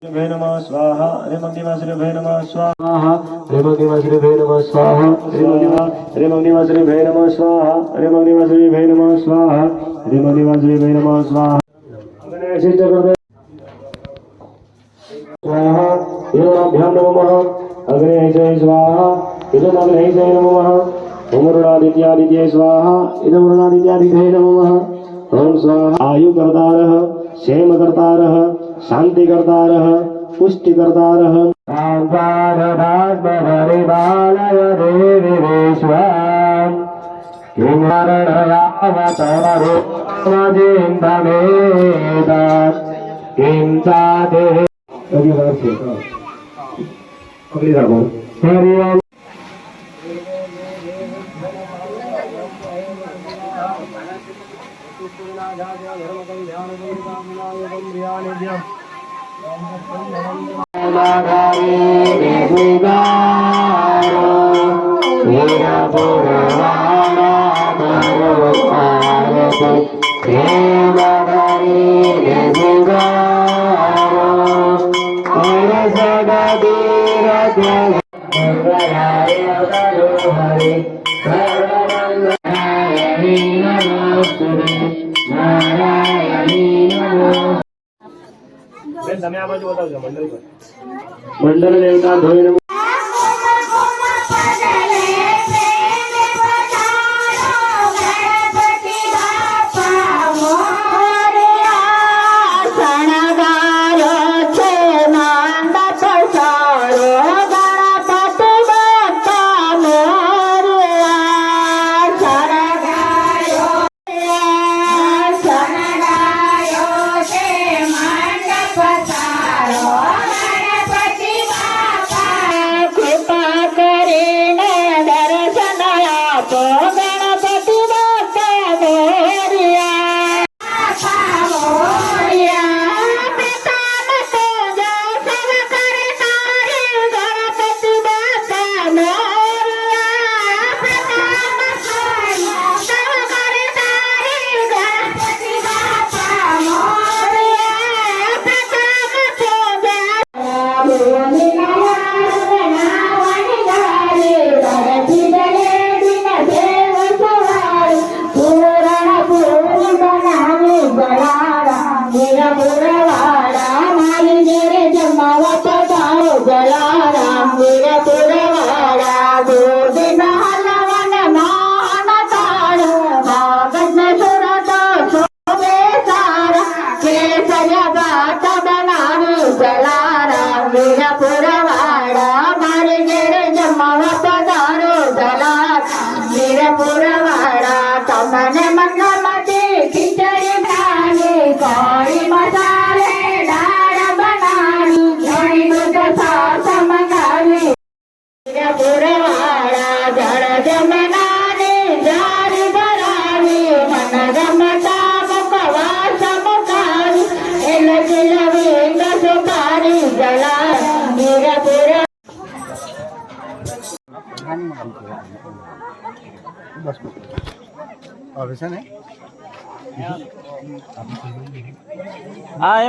श्रीभे नमः स्वाहा ह्रीं अग्निमा श्रीभे नमः स्वाहा ह्रीं अग्निमा श्रीभे नमः स्वाहा ह्रीं अग्निमा श्रीभे नमः स्वाहा ह्रीं अग्निमा श्रीभे नमः स्वाहा ह्रीं अग्निमा श्रीभे नमः स्वाहा अग्निशिष्ट कृते स्वाहा इदमभ्यां नमः अग्नेशे स्वाहा इदमग्नेशे नमः ओमरुणादित्यादित्ये स्वाहा इदमरुणादित्यादित्ये नमः ओम स्वाहा आयुकर्तारः क्षेमकर्तारः शांतिकर्तारः पुष्टिकर्तारः बालय देवी विश्वाम् किं साधे अगली रागो हरि ओम मंडल देवता धोई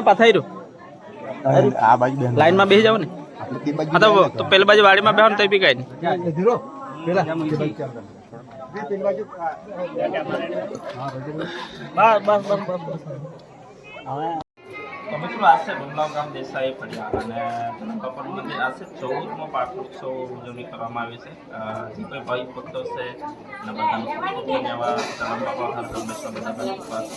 पथाई लाइन में बेही जाओ ने तो पहले बाजू वाड़ी में बेहन तई भी कहीं મિત્રો આ છે ભમલાવ ગામ દેસાઈ ફળિયા અને કપર મંદિર આ છે 14મો પાટોત્સવ ઉજવણી કરવામાં આવી છે જે કોઈ ભાઈ ભક્તો છે અને બધાનું ધન્યવાદ બાબા હર હંમેશા બધા પાસે